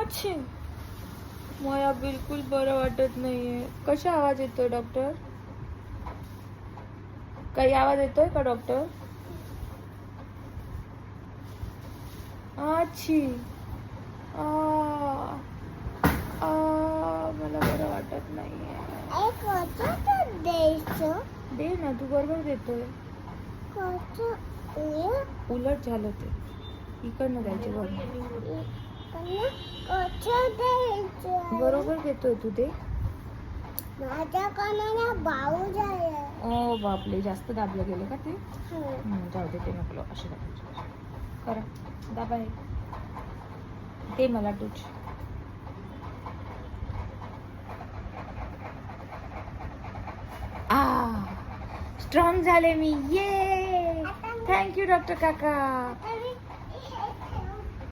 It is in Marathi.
अच्छे मला बिलकुल बरं वाटत नाहीये. कशा आवाज येतोय डॉक्टर? काही आवाज येतोय का डॉक्टर? अच्छी आ आ मला बरं वाटत नाहीये. दे ना, तू बरोबर देतोय. उलट झालं ते. इकडनं द्यायचे बरोबर देतोय तू ते. माझ्या कानाला बाऊ झाले. ओ बापले, जास्त दाबलं गेलं का ते? जाऊ दे, ते नको असे दाबायचे. करा दाबा हे. ते मला टूच. स्ट्रॉंग झाले मी. ये थँक्यू डॉक्टर काका.